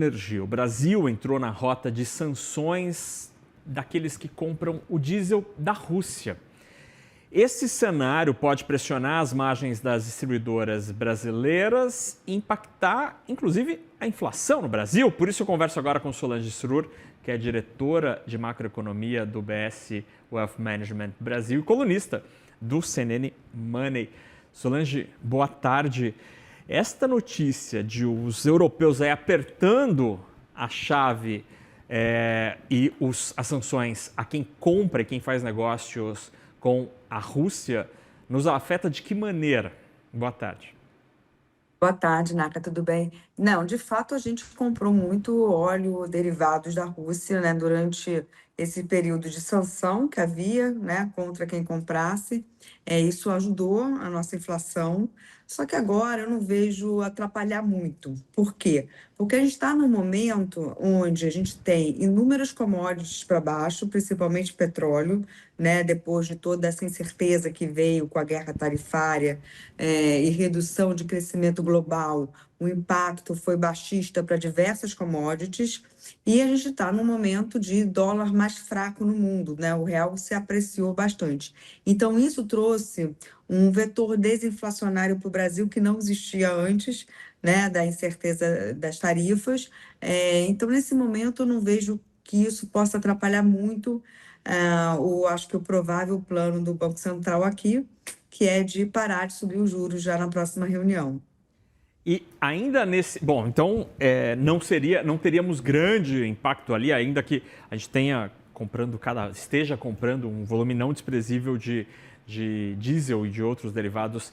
Energia. O Brasil entrou na rota de sanções daqueles que compram o diesel da Rússia. Esse cenário pode pressionar as margens das distribuidoras brasileiras e impactar, inclusive, a inflação no Brasil. Por isso eu converso agora com Solange Srur, que é diretora de macroeconomia do BS Wealth Management Brasil e colunista do CNN Money. Solange, boa tarde. Esta notícia de os europeus aí apertando a chave e as sanções a quem compra e quem faz negócios com a Rússia nos afeta de que maneira? Boa tarde. Boa tarde, Naka, tudo bem? Não, de fato a gente comprou muito óleo derivados da Rússia, né, durante esse período de sanção que havia, né, contra quem comprasse. Isso ajudou a nossa inflação, só que agora eu não vejo atrapalhar muito. Por quê? Porque a gente está num momento onde a gente tem inúmeras commodities para baixo, principalmente petróleo, né, depois de toda essa incerteza que veio com a guerra tarifária e redução de crescimento global, o impacto foi baixista para diversas commodities e a gente está num momento de dólar mais fraco no mundo, né? O real se apreciou bastante. Então, isso trouxe um vetor desinflacionário para o Brasil que não existia antes, né? Da incerteza das tarifas. Então, nesse momento, eu não vejo que isso possa atrapalhar muito acho que o provável plano do Banco Central aqui, que é de parar de subir os juros já na próxima reunião. E ainda nesse... Bom, então não teríamos grande impacto ali, ainda que a gente esteja comprando um volume não desprezível de diesel e de outros derivados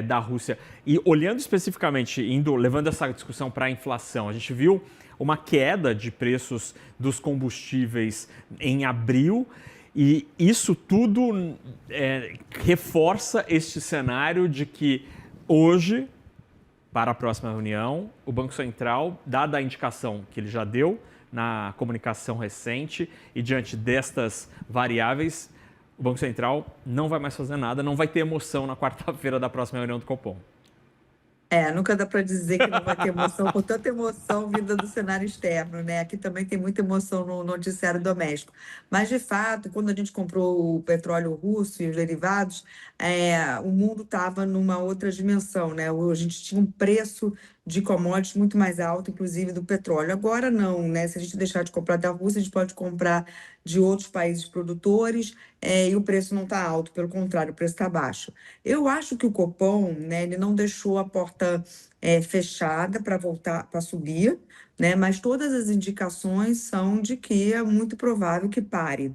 da Rússia. E olhando especificamente, levando essa discussão para a inflação, a gente viu uma queda de preços dos combustíveis em abril e isso tudo reforça este cenário de que hoje, para a próxima reunião, o Banco Central, dada a indicação que ele já deu na comunicação recente e diante destas variáveis, o Banco Central não vai mais fazer nada, não vai ter emoção na quarta-feira da próxima reunião do Copom. Nunca dá para dizer que não vai ter emoção, com tanta emoção vinda do cenário externo, né? Aqui também tem muita emoção no noticiário doméstico. Mas, de fato, quando a gente comprou o petróleo russo e os derivados, o mundo estava numa outra dimensão, né? A gente tinha um preço de commodities muito mais alto, inclusive do petróleo. Agora não, né? Se a gente deixar de comprar da Rússia, a gente pode comprar de outros países produtores, e o preço não está alto, pelo contrário, o preço está baixo. Eu acho que o Copom, né, ele não deixou a porta fechada para voltar para subir, né, mas todas as indicações são de que é muito provável que pare,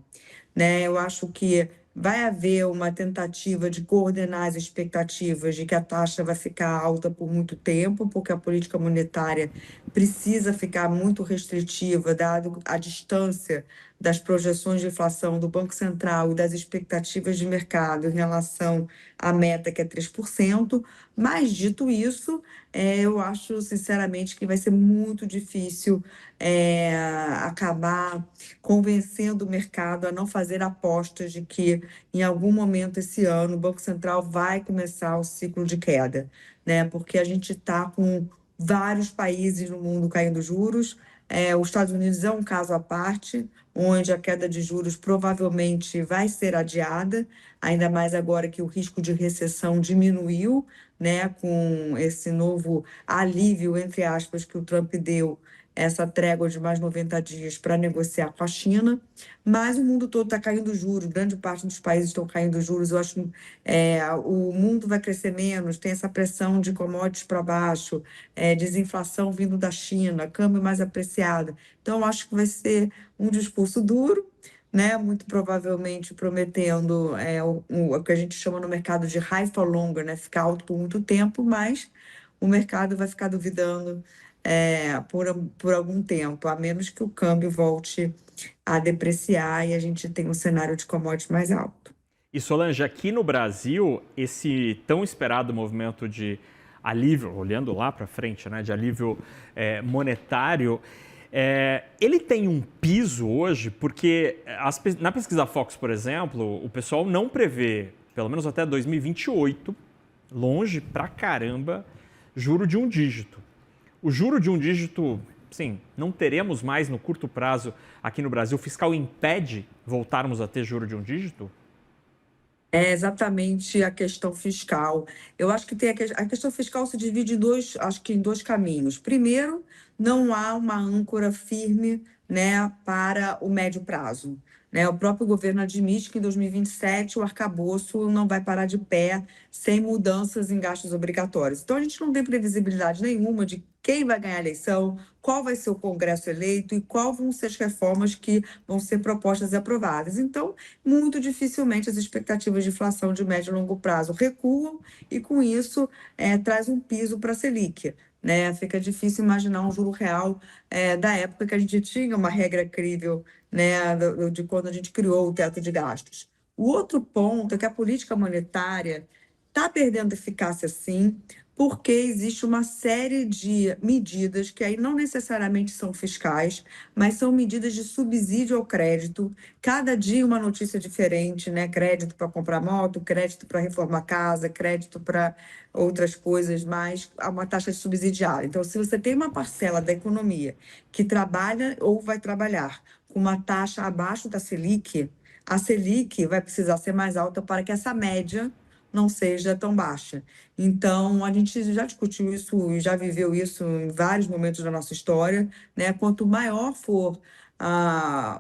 né? Eu acho que vai haver uma tentativa de coordenar as expectativas de que a taxa vai ficar alta por muito tempo, porque a política monetária precisa ficar muito restritiva, dado a distância das projeções de inflação do Banco Central e das expectativas de mercado em relação à meta, que é 3%. Mas, dito isso, eu acho, sinceramente, que vai ser muito difícil acabar convencendo o mercado a não fazer apostas de que, em algum momento esse ano, o Banco Central vai começar o ciclo de queda, né? Porque a gente está com vários países no mundo caindo juros. Os Estados Unidos é um caso à parte, onde a queda de juros provavelmente vai ser adiada, ainda mais agora que o risco de recessão diminuiu, né, com esse novo alívio, entre aspas, que o Trump deu, essa trégua de mais 90 dias para negociar com a China, mas o mundo todo está caindo juros, grande parte dos países estão caindo juros. Eu acho que o mundo vai crescer menos, tem essa pressão de commodities para baixo, desinflação vindo da China, câmbio mais apreciado. Então, eu acho que vai ser um discurso duro, né? Muito provavelmente prometendo o que a gente chama no mercado de high for longer, né? Ficar alto por muito tempo, mas o mercado vai ficar duvidando por algum tempo, a menos que o câmbio volte a depreciar e a gente tenha um cenário de commodities mais alto. E Solange, aqui no Brasil, esse tão esperado movimento de alívio, olhando lá para frente, né, de alívio monetário, ele tem um piso hoje, porque na pesquisa Focus, por exemplo, o pessoal não prevê, pelo menos até 2028, longe pra caramba, juro de um dígito. O juro de um dígito sim, não teremos mais no curto prazo aqui no Brasil, o fiscal impede voltarmos a ter juro de um dígito? É exatamente a questão fiscal. Eu acho que tem a questão fiscal se divide em dois, acho que em dois caminhos. Primeiro, não há uma âncora firme, né, para o médio prazo. Né? O próprio governo admite que em 2027 o arcabouço não vai parar de pé sem mudanças em gastos obrigatórios. Então, a gente não tem previsibilidade nenhuma de quem vai ganhar a eleição, qual vai ser o Congresso eleito e quais vão ser as reformas que vão ser propostas e aprovadas. Então, muito dificilmente as expectativas de inflação de médio e longo prazo recuam e, com isso, traz um piso para a Selic. Né? Fica difícil imaginar um juro real da época que a gente tinha uma regra crível, né, de quando a gente criou o teto de gastos. O outro ponto é que a política monetária está perdendo eficácia, sim, porque existe uma série de medidas que aí não necessariamente são fiscais, mas são medidas de subsídio ao crédito. Cada dia uma notícia diferente, né? Crédito para comprar moto, crédito para reformar casa, crédito para outras coisas, mas há uma taxa subsidiária. Então, se você tem uma parcela da economia que trabalha ou vai trabalhar com uma taxa abaixo da Selic, a Selic vai precisar ser mais alta para que essa média não seja tão baixa. Então, a gente já discutiu isso e já viveu isso em vários momentos da nossa história, né? Quanto maior for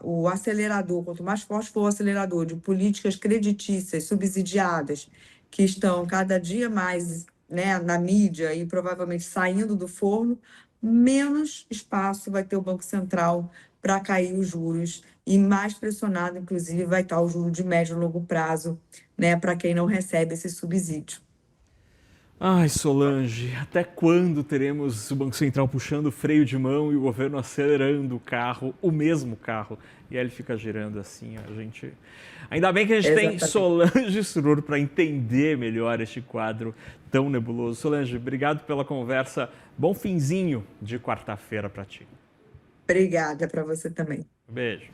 o acelerador, quanto mais forte for o acelerador de políticas creditícias subsidiadas, que estão cada dia mais, né, na mídia e provavelmente saindo do forno, menos espaço vai ter o Banco Central para cair os juros e mais pressionado, inclusive, vai estar o juro de médio e longo prazo, né, para quem não recebe esse subsídio. Ai, Solange, até quando teremos o Banco Central puxando o freio de mão e o governo acelerando o carro, o mesmo carro, e aí ele fica girando assim, a gente... Ainda bem que a gente tem Solange Surur para entender melhor este quadro tão nebuloso. Solange, obrigado pela conversa. Bom finzinho de quarta-feira para ti. Obrigada para você também. Beijo.